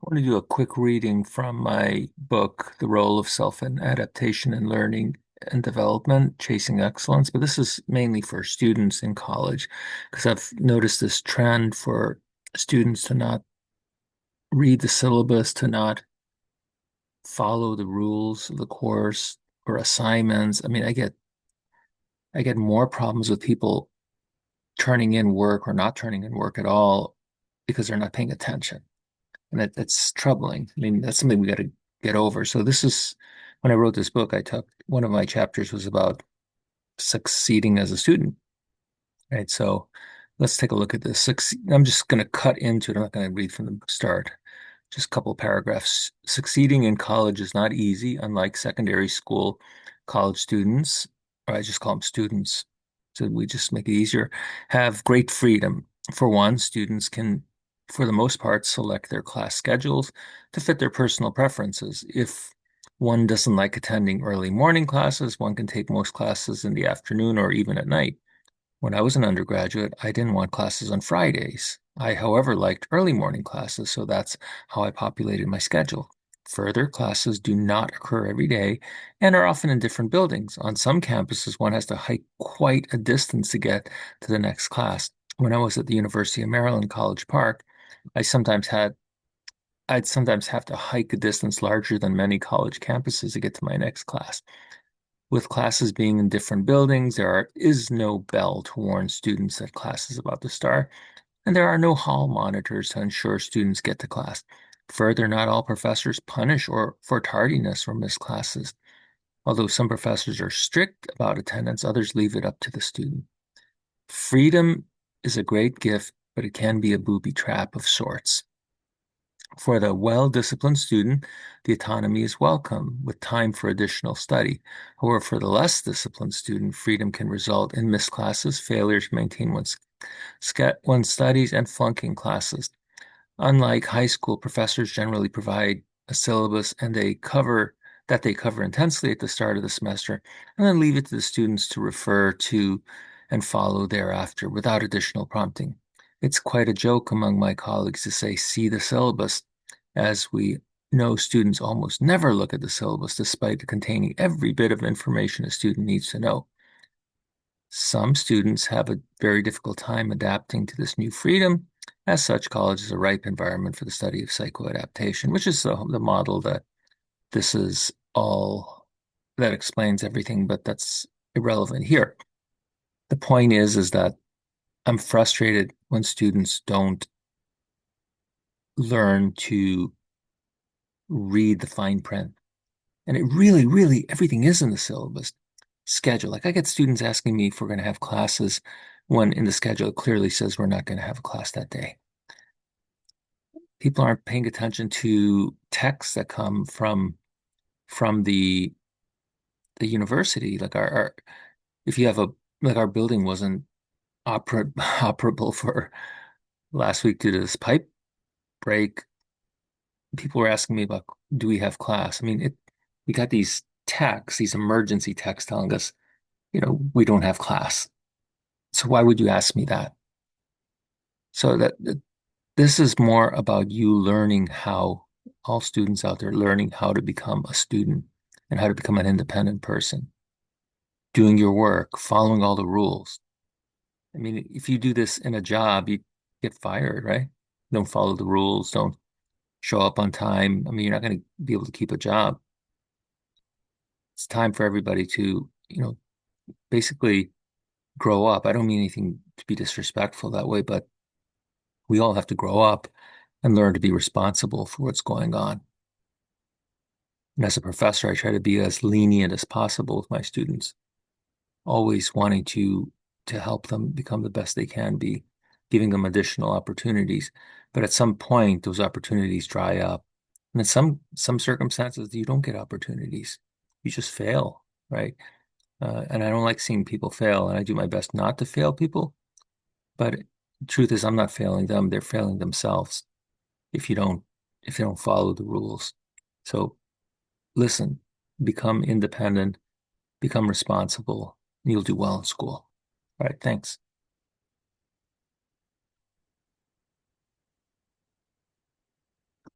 Want to do a quick reading from my book, The Role of Self and Adaptation in Learning and Development, Chasing Excellence. But this is mainly for students in college because I've noticed this trend for students to not read the syllabus, to not follow the rules of the course or assignments. I get more problems with people turning in work or not turning in work at all because they're not paying attention. And that's troubling. I mean, that's something we got to get over. So this is when I wrote this book, I took one of my chapters was about succeeding as a student, right? So let's take a look at this. I'm just going to cut into it. I'm not going to read from the start. Just a couple paragraphs. Succeeding in college is not easy, unlike secondary school college students, or I just call them students. So we just make it easier. Have great freedom. For one, students can, for the most part, select their class schedules to fit their personal preferences. If one doesn't like attending early morning classes, one can take most classes in the afternoon or even at night. When I was an undergraduate, I didn't want classes on Fridays. I, however, liked early morning classes, so that's how I populated my schedule. Further, classes do not occur every day and are often in different buildings. On some campuses, one has to hike quite a distance to get to the next class. When I was at the University of Maryland, College Park, I sometimes had I'd sometimes have to hike a distance larger than many college campuses to get to my next class. With classes being in different buildings, is no bell to warn students that class is about to start, and there are no hall monitors to ensure students get to class. Further, not all professors punish or for tardiness or missed classes. Although some professors are strict about attendance, others leave it up to the student. Freedom is a great gift, but it can be a booby trap of sorts. For the well-disciplined student, the autonomy is welcome, with time for additional study. However, for the less disciplined student, freedom can result in missed classes, failures to maintain one's studies, and flunking classes. Unlike high school, professors generally provide a syllabus they cover intensely at the start of the semester, and then leave it to the students to refer to and follow thereafter without additional prompting. It's quite a joke among my colleagues to say, see the syllabus, as we know students almost never look at the syllabus despite containing every bit of information a student needs to know. Some students have a very difficult time adapting to this new freedom. As such, college is a ripe environment for the study of psychoadaptation, which is the model that this is all that explains everything, but that's irrelevant here. The point is that I'm frustrated when students don't learn to read the fine print. And it really, really, everything is in the syllabus schedule. Like I get students asking me if we're going to have classes when in the schedule it clearly says we're not going to have a class that day. People aren't paying attention to texts that come from the university. Like our if you have a like our building wasn't operable for last week due to this pipe break. People were asking me about, do we have class? I mean, we got these texts, these emergency texts telling us, we don't have class. So why would you ask me that? So that this is more about you learning how, all students out there learning how to become a student and how to become an independent person, doing your work, following all the rules. I mean, if you do this in a job, you get fired, right? Don't follow the rules, don't show up on time. I mean, you're not going to be able to keep a job. It's time for everybody to, basically grow up. I don't mean anything to be disrespectful that way, but we all have to grow up and learn to be responsible for what's going on. And as a professor, I try to be as lenient as possible with my students, always wanting to help them become the best they can be, giving them additional opportunities. But at some point, those opportunities dry up. And in some circumstances, you don't get opportunities. You just fail, right? And I don't like seeing people fail, and I do my best not to fail people. But the truth is, I'm not failing them; they're failing themselves if you don't if they don't follow the rules. So listen, become independent, become responsible, and you'll do well in school. All right, thanks.